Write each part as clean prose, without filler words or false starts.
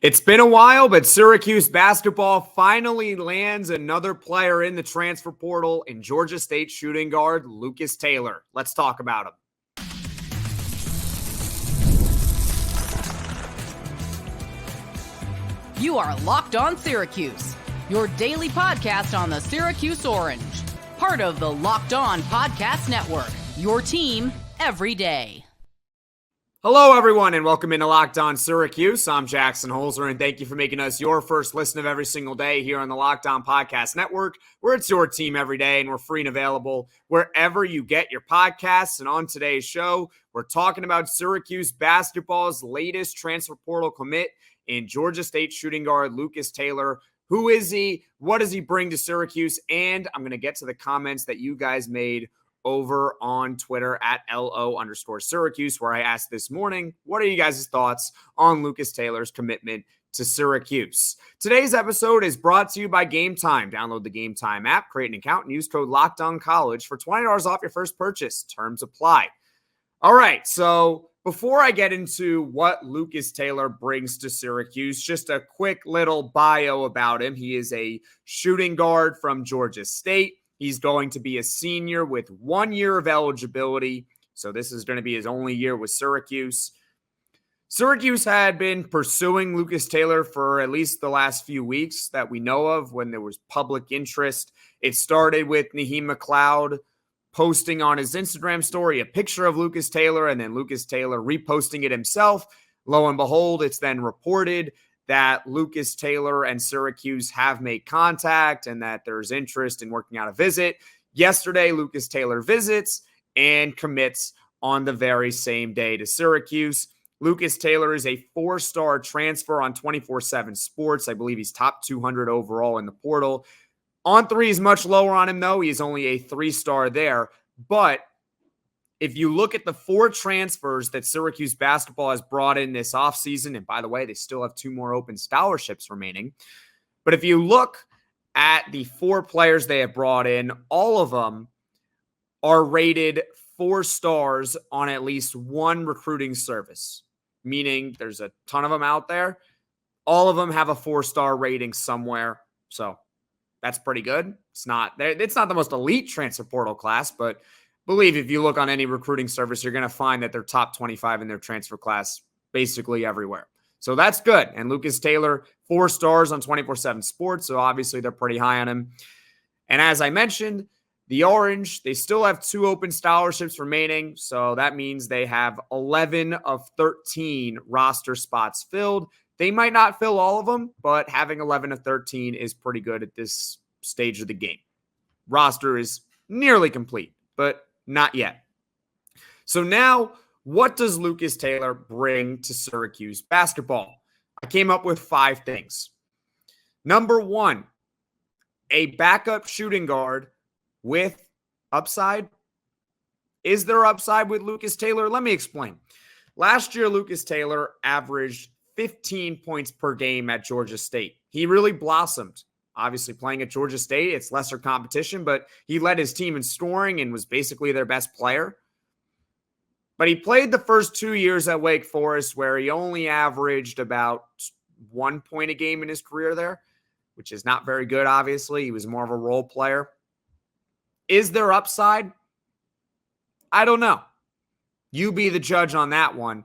It's been a while, but Syracuse basketball finally lands another player in the transfer portal in Georgia State shooting guard Lucas Taylor. Let's talk about him. You are Locked On Syracuse, your daily podcast on the Syracuse Orange. Part of the Locked On Podcast Network, your team every day. Hello, everyone, and welcome into Locked On Syracuse. I'm Jackson Holzer, and thank you for making us your first listen of every single day here on the Locked On Podcast Network, where it's your team every day, and we're free and available wherever you get your podcasts. And on today's show, we're talking about Syracuse basketball's latest transfer portal commit in Georgia State shooting guard Lucas Taylor. Who is he? What does he bring to Syracuse? And I'm going to get to the comments that you guys made over on Twitter at LO_Syracuse, where I asked this morning, what are you guys' thoughts on Lucas Taylor's commitment to Syracuse? Today's episode is brought to you by Gametime. Download the Gametime app, create an account, and use code LOCKEDONCollege for $20 off your first purchase. Terms apply. All right, so before I get into what Lucas Taylor brings to Syracuse, just a quick little bio about him. He is a shooting guard from Georgia State. He's going to be a senior with 1 year of eligibility. So this is going to be his only year with Syracuse. Syracuse had been pursuing Lucas Taylor for at least the last few weeks that we know of when there was public interest. It started with Naheem McLeod posting on his Instagram story a picture of Lucas Taylor and then Lucas Taylor reposting it himself. Lo and behold, it's then reported that Lucas Taylor and Syracuse have made contact and that there's interest in working out a visit. Yesterday, Lucas Taylor visits and commits on the very same day to Syracuse. Lucas Taylor is a 4-star transfer on 24/7 Sports. I believe he's top 200 overall in the portal. On three is much lower on him, though. He's only a 3-star there. But if you look at the 4 transfers that Syracuse basketball has brought in this offseason, and by the way, they still have 2 more open scholarships remaining. But if you look at the 4 players they have brought in, all of them are rated 4 stars on at least one recruiting service, meaning there's a ton of them out there. All of them have a 4-star rating somewhere. So that's pretty good. It's not the most elite transfer portal class, but believe if you look on any recruiting service, you're going to find that they're top 25 in their transfer class basically everywhere. So that's good. And Lucas Taylor, 4 stars on 24/7 Sports. So obviously they're pretty high on him. And as I mentioned, the Orange, they still have 2 open scholarships remaining. So that means they have 11 of 13 roster spots filled. They might not fill all of them, but having 11 of 13 is pretty good at this stage of the game. Roster is nearly complete, but not yet. So now, what does Lucas Taylor bring to Syracuse basketball? I came up with 5 things. Number 1, a backup shooting guard with upside. Is there upside with Lucas Taylor? Let me explain. Last year, Lucas Taylor averaged 15 points per game at Georgia State. He really blossomed. Obviously, playing at Georgia State, it's lesser competition, but he led his team in scoring and was basically their best player. But he played the first 2 years at Wake Forest where he only averaged about 1 point a game in his career there, which is not very good, obviously. He was more of a role player. Is there upside? I don't know. You be the judge on that one.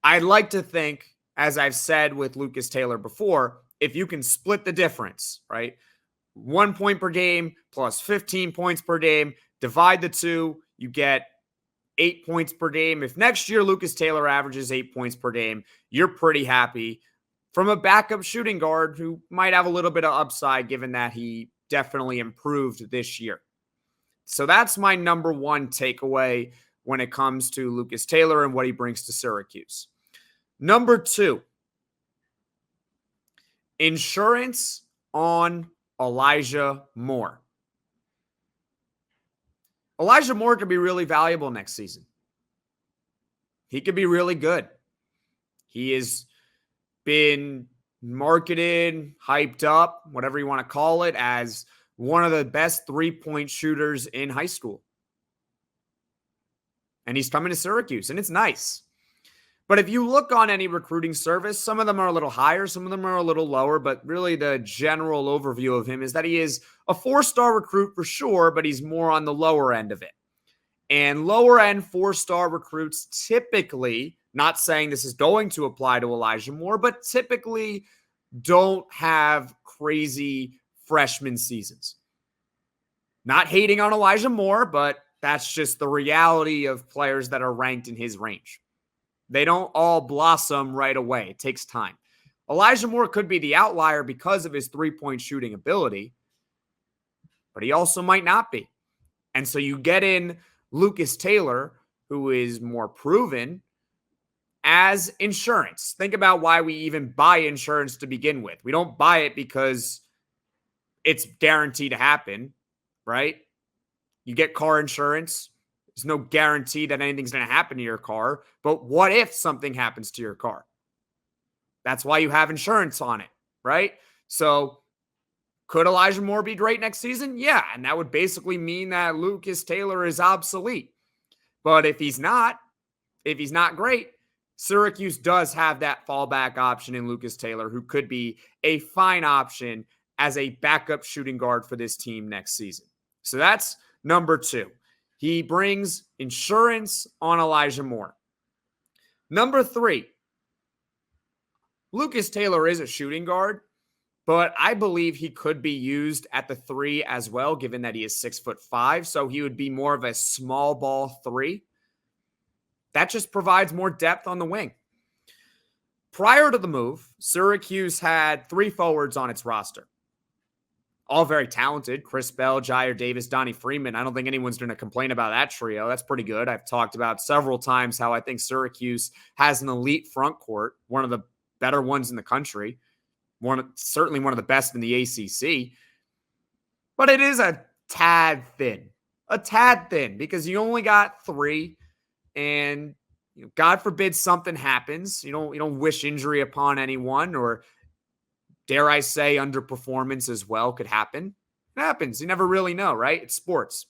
I'd like to think, as I've said with Lucas Taylor before, if you can split the difference, right? 1 point per game plus 15 points per game, divide the 2, you get 8 points per game. If next year Lucas Taylor averages 8 points per game, you're pretty happy from a backup shooting guard who might have a little bit of upside given that he definitely improved this year. So that's my number 1 takeaway when it comes to Lucas Taylor and what he brings to Syracuse. Number 2, insurance on Elijah Moore. Elijah Moore could be really valuable next season. He could be really good. He has been marketed, hyped up, whatever you want to call it, as one of the best 3-point shooters in high school. And he's coming to Syracuse, and it's nice. But if you look on any recruiting service, some of them are a little higher, some of them are a little lower, but really the general overview of him is that he is a 4-star recruit for sure, but he's more on the lower end of it. And lower end 4-star recruits typically, not saying this is going to apply to Elijah Moore, but typically don't have crazy freshman seasons. Not hating on Elijah Moore, but that's just the reality of players that are ranked in his range. They don't all blossom right away. It takes time. Elijah Moore could be the outlier because of his three-point shooting ability, but he also might not be. And so you get in Lucas Taylor, who is more proven, as insurance. Think about why we even buy insurance to begin with. We don't buy it because it's guaranteed to happen, right? You get car insurance. There's no guarantee that anything's going to happen to your car, but what if something happens to your car? That's why you have insurance on it, right? So could Elijah Moore be great next season? Yeah, and that would basically mean that Lucas Taylor is obsolete. But if he's not great, Syracuse does have that fallback option in Lucas Taylor, who could be a fine option as a backup shooting guard for this team next season. So that's number 2. He brings insurance on Elijah Moore. Number 3, Lucas Taylor is a shooting guard, but I believe he could be used at the 3 as well, given that he is 6'5", so he would be more of a small ball 3. That just provides more depth on the wing. Prior to the move, Syracuse had 3 forwards on its roster. All very talented. Chris Bell, Jyare Davis, Donnie Freeman. I don't think anyone's going to complain about that trio. That's pretty good. I've talked about several times how I think Syracuse has an elite front court, one of the better ones in the country, certainly one of the best in the ACC. But it is a tad thin, because you only got 3, and God forbid something happens. You don't wish injury upon anyone, or dare I say underperformance as well could happen. It happens. You never really know, right? It's sports.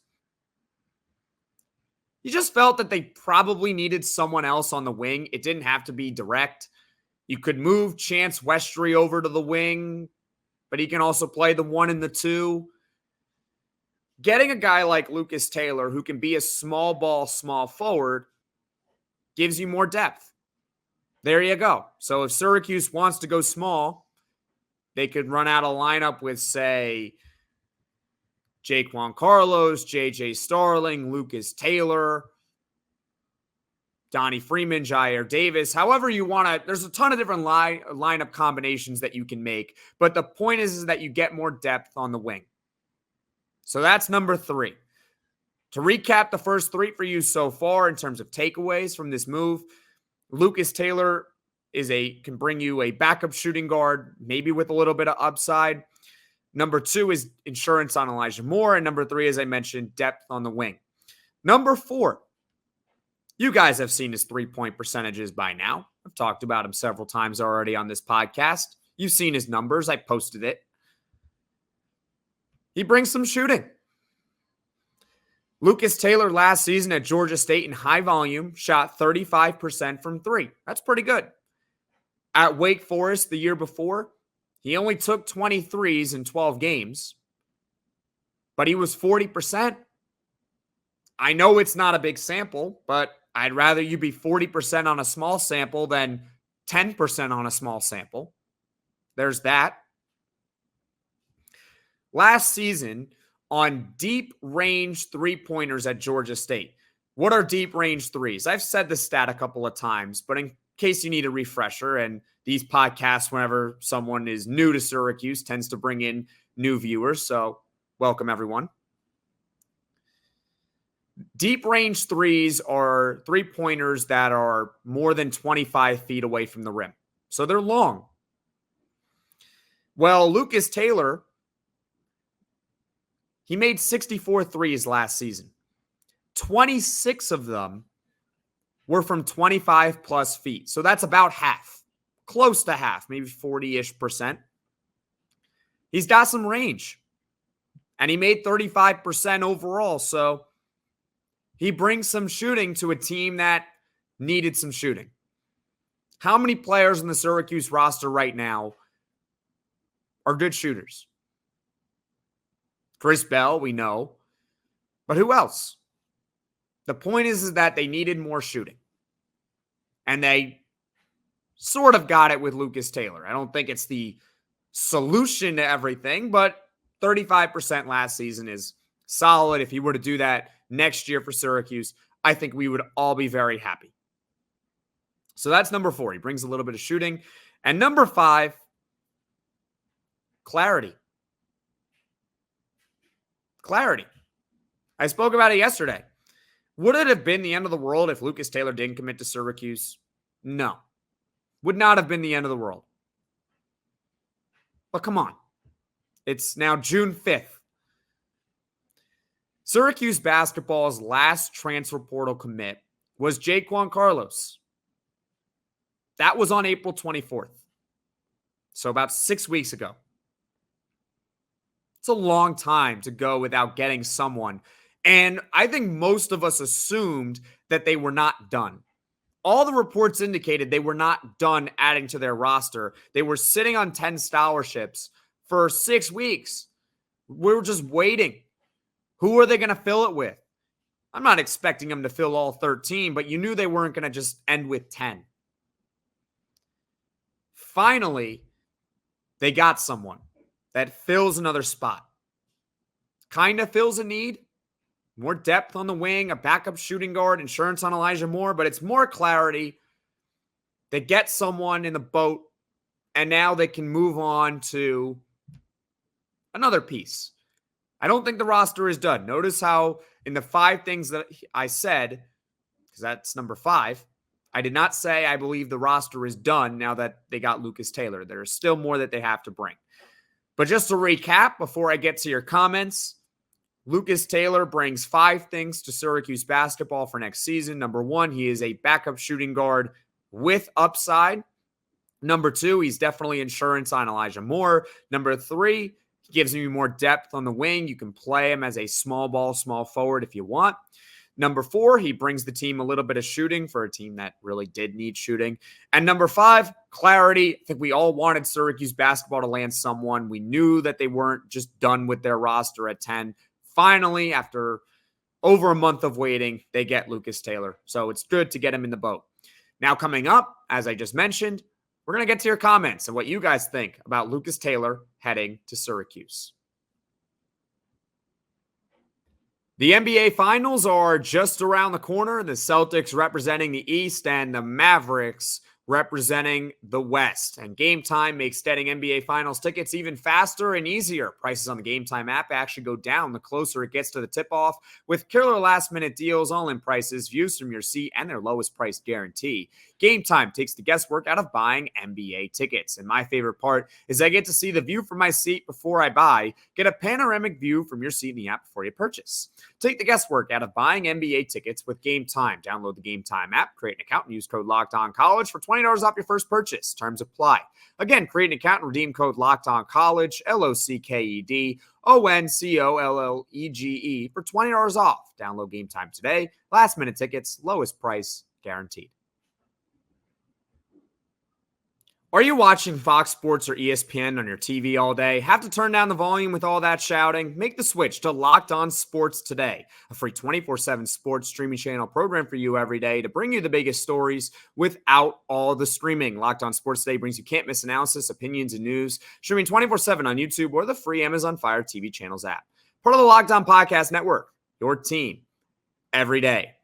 You just felt that they probably needed someone else on the wing. It didn't have to be direct. You could move Chance Westry over to the wing, but he can also play the 1 and the 2. Getting a guy like Lucas Taylor, who can be a small ball, small forward, gives you more depth. There you go. So if Syracuse wants to go small, they could run out a lineup with, say, Jaquan Carlos, JJ Starling, Lucas Taylor, Donnie Freeman, Jyare Davis, however you want to. There's a ton of different lineup combinations that you can make, but the point is that you get more depth on the wing. So that's number 3. To recap the first 3 for you so far in terms of takeaways from this move, Lucas Taylor can bring you a backup shooting guard, maybe with a little bit of upside. Number 2 is insurance on Elijah Moore. And number 3, as I mentioned, depth on the wing. Number 4, you guys have seen his 3-point percentages by now. I've talked about him several times already on this podcast. You've seen his numbers. I posted it. He brings some shooting. Lucas Taylor last season at Georgia State in high volume shot 35% from 3. That's pretty good. At Wake Forest the year before, he only took 23s in 12 games, but he was 40%. I know it's not a big sample, but I'd rather you be 40% on a small sample than 10% on a small sample. There's that. Last season, on deep range 3-pointers at Georgia State. What are deep range 3s? I've said this stat a couple of times, but in case you need a refresher, and these podcasts, whenever someone is new to Syracuse, tends to bring in new viewers. So welcome, everyone. Deep range 3s are 3-pointers that are more than 25 feet away from the rim. So they're long. Well, Lucas Taylor, he made 64 threes last season. 26 of them were from 25 plus feet. So that's about half, close to half, maybe 40-ish%. He's got some range, and he made 35% overall. So he brings some shooting to a team that needed some shooting. How many players in the Syracuse roster right now are good shooters? Chris Bell, we know. But who else? The point is that they needed more shooting. And they sort of got it with Lucas Taylor. I don't think it's the solution to everything, but 35% last season is solid. If you were to do that next year for Syracuse, I think we would all be very happy. So that's number 4. He brings a little bit of shooting. And number 5, clarity. Clarity. I spoke about it yesterday. Would it have been the end of the world if Lucas Taylor didn't commit to Syracuse? No. Would not have been the end of the world. But come on. It's now June 5th. Syracuse basketball's last transfer portal commit was Jaquan Carlos. That was on April 24th. So about 6 weeks ago. It's a long time to go without getting someone. And I think most of us assumed that they were not done. All the reports indicated they were not done adding to their roster. They were sitting on 10 scholarships for 6 weeks. We were just waiting. Who are they going to fill it with? I'm not expecting them to fill all 13, but you knew they weren't going to just end with 10. Finally, they got someone that fills another spot. Kind of fills a need. More depth on the wing, a backup shooting guard, insurance on Elijah Moore, but it's more clarity. They get someone in the boat, and now they can move on to another piece. I don't think the roster is done. Notice how in the 5 things that I said, because that's number 5, I did not say I believe the roster is done now that they got Lucas Taylor. There's still more that they have to bring. But just to recap, before I get to your comments, Lucas Taylor brings 5 things to Syracuse basketball for next season. Number 1, he is a backup shooting guard with upside. Number 2, he's definitely insurance on Elijah Moore. Number 3, he gives you more depth on the wing. You can play him as a small ball, small forward if you want. Number 4, he brings the team a little bit of shooting for a team that really did need shooting. And number 5, clarity. I think we all wanted Syracuse basketball to land someone. We knew that they weren't just done with their roster at 10. Finally, after over a month of waiting, they get Lucas Taylor. So it's good to get him in the boat. Now coming up, as I just mentioned, we're going to get to your comments and what you guys think about Lucas Taylor heading to Syracuse. The NBA Finals are just around the corner. The Celtics representing the East and the Mavericks representing the West. And Gametime makes getting NBA Finals tickets even faster and easier. Prices on the Gametime app actually go down the closer it gets to the tip-off with killer last-minute deals, all-in prices, views from your seat, and their lowest price guarantee. Gametime takes the guesswork out of buying NBA tickets. And my favorite part is I get to see the view from my seat before I buy, get a panoramic view from your seat in the app before you purchase. Take the guesswork out of buying NBA tickets with Gametime. Download the Gametime app, create an account, and use code LOCKEDONCollege for $20 off your first purchase. Terms apply. Again, create an account and redeem code LOCKEDONCollege, LOCKEDONCOLLEGE for $20 off. Download Gametime today. Last minute tickets, lowest price guaranteed. Are you watching Fox Sports or ESPN on your TV all day? Have to turn down the volume with all that shouting? Make the switch to Locked On Sports today, a free 24/7 sports streaming channel program for you every day to bring you the biggest stories without all the streaming. Locked On Sports today brings you can't-miss analysis, opinions, and news, streaming 24/7 on YouTube or the free Amazon Fire TV channels app. Part of the Locked On Podcast Network, your team every day.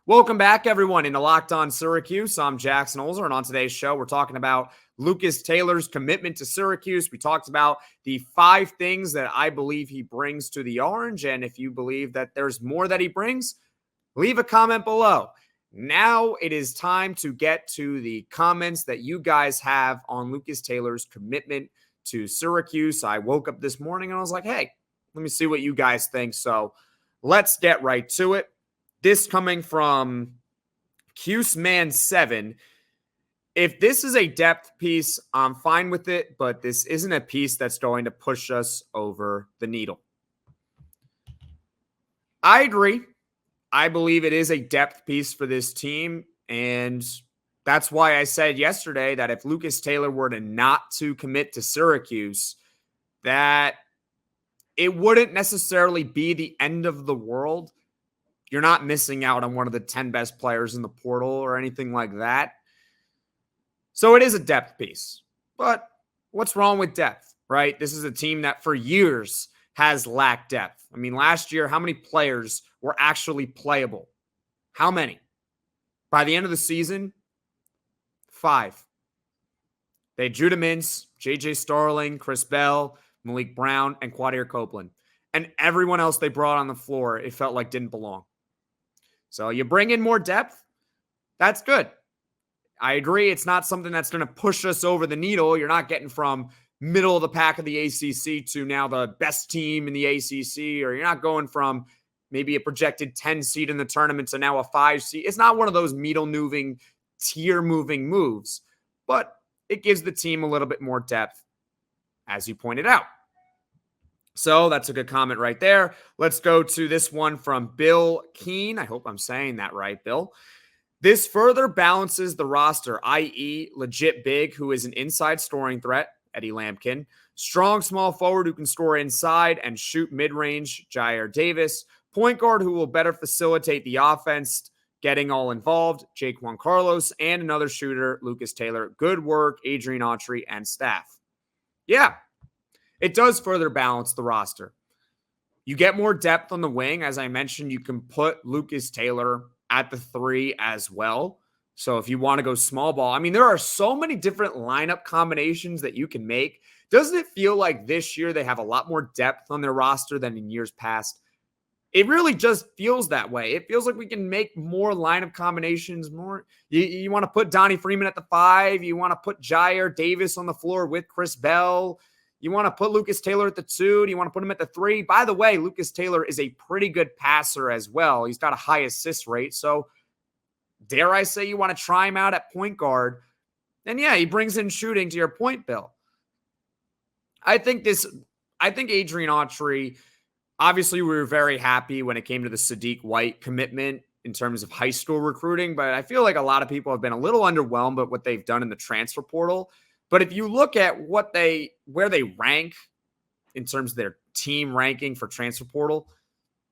Welcome back, everyone, into Locked On Syracuse. I'm Jackson Holzer, and on today's show, we're talking about Lucas Taylor's commitment to Syracuse. We talked about the 5 things that I believe he brings to the Orange, and if you believe that there's more that he brings, leave a comment below. Now it is time to get to the comments that you guys have on Lucas Taylor's commitment to Syracuse. I woke up this morning and I was like, hey, let me see what you guys think. So let's get right to it. This coming from Cuse Man 7. If this is a depth piece, I'm fine with it, but this isn't a piece that's going to push us over the needle. I agree. I believe it is a depth piece for this team, and That's why I said yesterday that if Lucas Taylor were to not to commit to Syracuse, that it wouldn't necessarily be the end of the world. You're not missing out on one of the 10 best players in the portal or anything like that. So it is a depth piece. But what's wrong with depth, right? This is a team that for years has lacked depth. I mean, last year, how many players were actually playable? How many? By the end of the season, 5. They had Judah Mintz, JJ Starling, Chris Bell, Malik Brown, and Quadir Copeland. And everyone else they brought on the floor, it felt like didn't belong. So you bring in more depth, that's good. I agree, it's not something that's going to push us over the needle. You're not getting from middle of the pack of the ACC to now the best team in the ACC, or you're not going from maybe a projected 10 seed in the tournament to now a 5 seed. It's not one of those needle-moving, tier-moving moves, but it gives the team a little bit more depth, as you pointed out. So that's a good comment right there. Let's go to this one from Bill Keene. I hope I'm saying that right, Bill. This further balances the roster, i.e. legit big, who is an inside scoring threat, Eddie Lampkin. Strong small forward who can score inside and shoot mid-range, Jyare Davis. Point guard who will better facilitate the offense, getting all involved, Jaquan Carlos. And another shooter, Lucas Taylor. Good work, Adrian Autry and staff. Yeah, it does further balance the roster. You get more depth on the wing. As I mentioned, you can put Lucas Taylor at the 3 as well. So if you want to go small ball, I mean, there are so many different lineup combinations that you can make. Doesn't it feel like this year they have a lot more depth on their roster than in years past? It really just feels that way. It feels like we can make more lineup combinations. More. You want to put Donnie Freeman at the 5. You want to put Jyare Davis on the floor with Chris Bell. You want to put Lucas Taylor at the 2. Do you want to put him at the 3? By the way, Lucas Taylor is a pretty good passer as well. He's got a high assist rate. So dare I say you want to try him out at point guard. And yeah, he brings in shooting to your point, Bill. I think Adrian Autry, obviously we were very happy when it came to the Sadiq White commitment in terms of high school recruiting, but I feel like a lot of people have been a little underwhelmed by what they've done in the transfer portal. But if you look at where they rank in terms of their team ranking for transfer portal,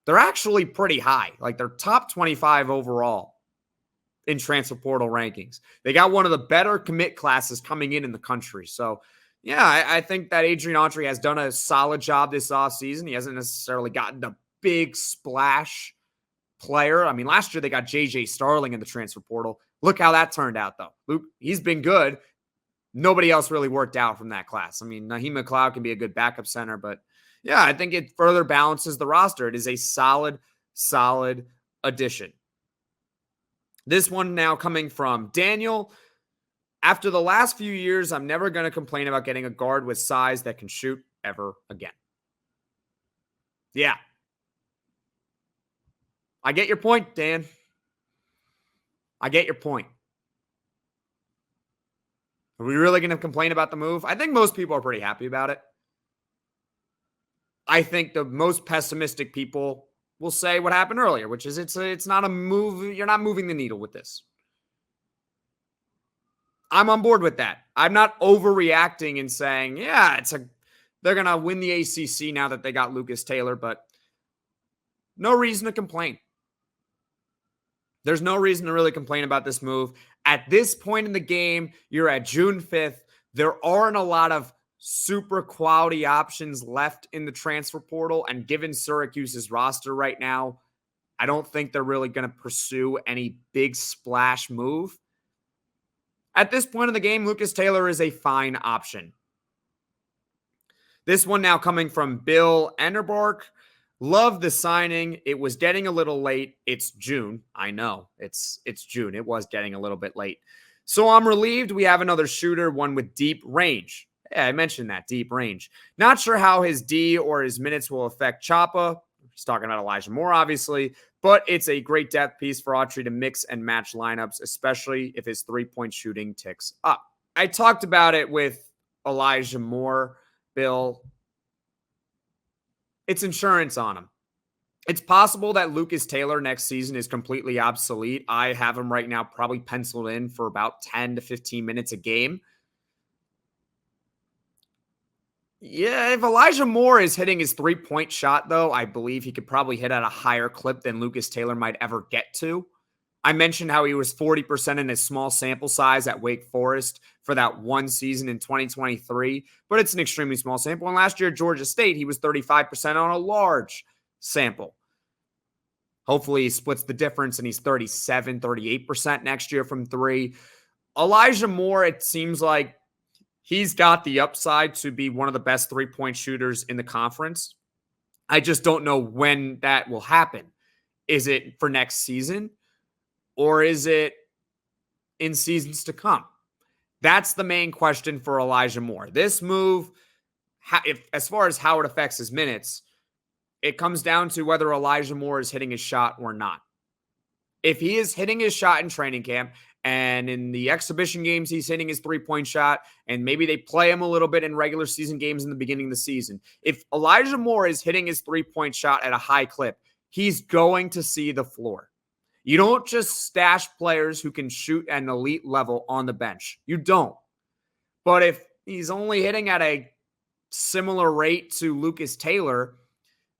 they're actually pretty high. Like they're top 25 overall in transfer portal rankings. They got one of the better commit classes coming in the country. So yeah, I think that Adrian Autry has done a solid job this offseason. He hasn't necessarily gotten a big splash player. I mean, last year they got JJ Starling in the transfer portal. Look how that turned out, though. Luke, he's been good. Nobody else really worked out from that class. I mean, Naheem McLeod can be a good backup center, but yeah, I think it further balances the roster. It is a solid addition. This one now coming from Daniel. After the last few years, I'm never going to complain about getting a guard with size that can shoot ever again. Yeah. I get your point, Dan. I get your point. Are we really going to complain about the move? I think most people are pretty happy about it. I think the most pessimistic people will say what happened earlier, which is it's not a move. You're not moving the needle with this. I'm on board with that. I'm not overreacting and saying, yeah, they're going to win the ACC now that they got Lucas Taylor, but no reason to complain. There's no reason to really complain about this move. At this point in the game, you're at June 5th. There aren't a lot of super quality options left in the transfer portal. And given Syracuse's roster right now, I don't think they're really going to pursue any big splash move. At this point in the game, Lucas Taylor is a fine option. This one now coming from Bill Enderbark. Love the signing. It was getting a little late. It's June. I know. It's June. It was getting a little bit late. So I'm relieved we have another shooter, one with deep range. Yeah, I mentioned that, deep range. Not sure how his D or his minutes will affect Chapa. He's talking about Elijah Moore, obviously. But it's a great depth piece for Autry to mix and match lineups, especially if his three-point shooting ticks up. I talked about it with Elijah Moore, Bill. It's insurance on him. It's possible that Lucas Taylor next season is completely obsolete. I have him right now probably penciled in for about 10 to 15 minutes a game. Yeah, if Elijah Moore is hitting his three-point shot, though, I believe he could probably hit at a higher clip than Lucas Taylor might ever get to. I mentioned how he was 40% in his small sample size at Wake Forest for that one season in 2023, but it's an extremely small sample. And last year at Georgia State, he was 35% on a large sample. Hopefully he splits the difference and he's 37, 38% next year from three. Elijah Moore, it seems like he's got the upside to be one of the best three-point shooters in the conference. I just don't know when that will happen. Is it for next season or is it in seasons to come? That's the main question for Elijah Moore. This move, as far as how it affects his minutes, it comes down to whether Elijah Moore is hitting his shot or not. If he is hitting his shot in training camp and in the exhibition games, he's hitting his three-point shot, and maybe they play him a little bit in regular season games in the beginning of the season. If Elijah Moore is hitting his three-point shot at a high clip, he's going to see the floor. You don't just stash players who can shoot at an elite level on the bench. You don't. But if he's only hitting at a similar rate to Lucas Taylor,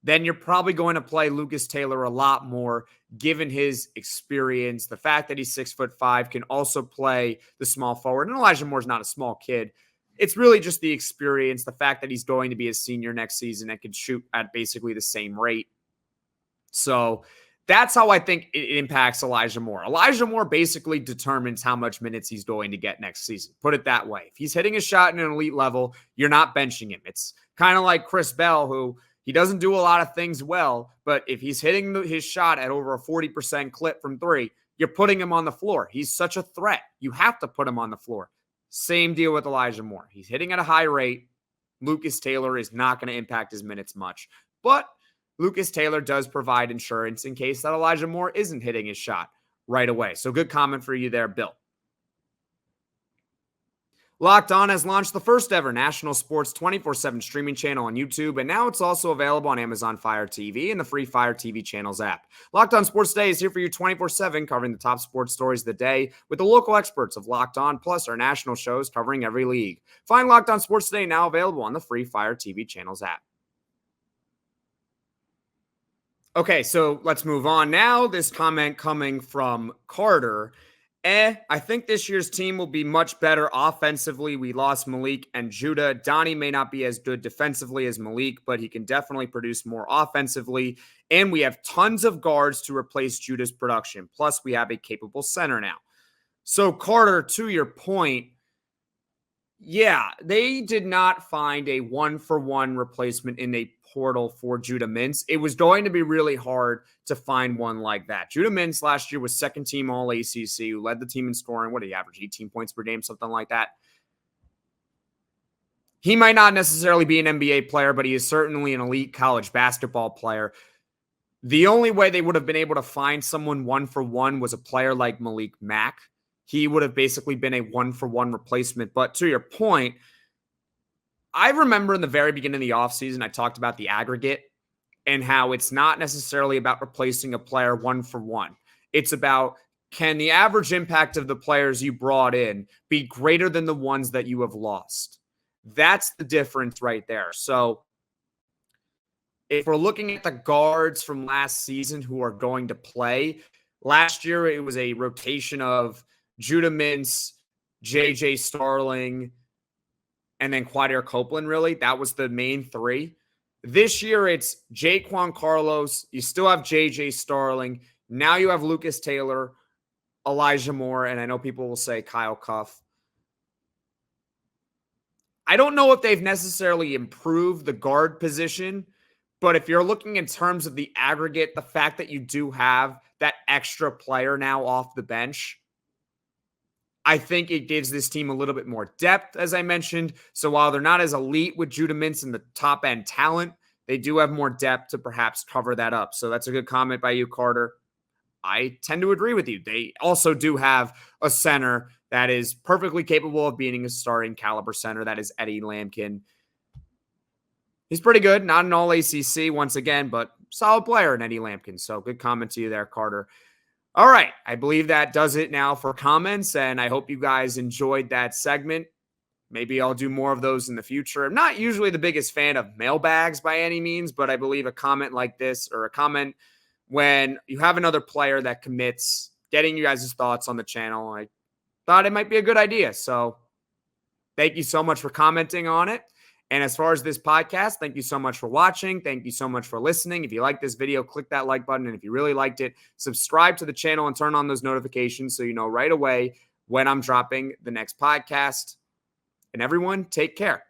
then you're probably going to play Lucas Taylor a lot more given his experience. The fact that he's 6'5", can also play the small forward. And Elijah Moore's not a small kid. It's really just the experience, the fact that he's going to be a senior next season and can shoot at basically the same rate. So that's how I think it impacts Elijah Moore. Elijah Moore basically determines how much minutes he's going to get next season. Put it that way. If he's hitting a shot at an elite level, you're not benching him. It's kind of like Chris Bell, who he doesn't do a lot of things well, but if he's hitting his shot at over a 40% clip from three, you're putting him on the floor. He's such a threat. You have to put him on the floor. Same deal with Elijah Moore. He's hitting at a high rate. Lucas Taylor is not going to impact his minutes much. But Lucas Taylor does provide insurance in case that Elijah Moore isn't hitting his shot right away. So good comment for you there, Bill. Locked On has launched the first ever national sports 24/7 streaming channel on YouTube, and now it's also available on Amazon Fire TV and the free Fire TV channels app. Locked On Sports Today is here for you 24/7, covering the top sports stories of the day with the local experts of Locked On, plus our national shows covering every league. Find Locked On Sports Today now available on the free Fire TV channels app. Okay, so let's move on now. This comment coming from Carter. I think this year's team will be much better offensively. We lost Malik and Judah. Donnie may not be as good defensively as Malik, but he can definitely produce more offensively. And we have tons of guards to replace Judah's production. Plus, we have a capable center now. So, Carter, to your point, yeah, they did not find a one-for-one replacement in a portal for Judah Mintz. It was going to be really hard to find one like that. Judah Mintz last year was second team all ACC, who led the team in scoring. What did he average? 18 points per game, something like that. He might not necessarily be an NBA player, but he is certainly an elite college basketball player. The only way they would have been able to find someone one-for-one was a player like Malik Mack. He would have basically been a one-for-one replacement. But to your point, I remember in the very beginning of the offseason, I talked about the aggregate and how it's not necessarily about replacing a player one-for-one. It's about, can the average impact of the players you brought in be greater than the ones that you have lost? That's the difference right there. So if we're looking at the guards from last season who are going to play, last year it was a rotation of Judah Mintz, JJ Starling, and then Quadir Copeland, really. That was the main three. This year, it's Jaquan Carlos. You still have JJ Starling. Now you have Lucas Taylor, Elijah Moore, and I know people will say Kyle Cuff. I don't know if they've necessarily improved the guard position, but if you're looking in terms of the aggregate, the fact that you do have that extra player now off the bench, I think it gives this team a little bit more depth, as I mentioned. So while they're not as elite with Judah Mintz and the top-end talent, they do have more depth to perhaps cover that up. So that's a good comment by you, Carter. I tend to agree with you. They also do have a center that is perfectly capable of being a starting caliber center. That is Eddie Lampkin. He's pretty good. Not an all-ACC once again, but solid player in Eddie Lampkin. So good comment to you there, Carter. All right. I believe that does it now for comments, and I hope you guys enjoyed that segment. Maybe I'll do more of those in the future. I'm not usually the biggest fan of mailbags by any means, but I believe a comment like this, or a comment when you have another player that commits, getting you guys' thoughts on the channel, I thought it might be a good idea. So thank you so much for commenting on it. And as far as this podcast, thank you so much for watching. Thank you so much for listening. If you like this video, click that like button. And if you really liked it, subscribe to the channel and turn on those notifications so you know right away when I'm dropping the next podcast. And everyone, take care.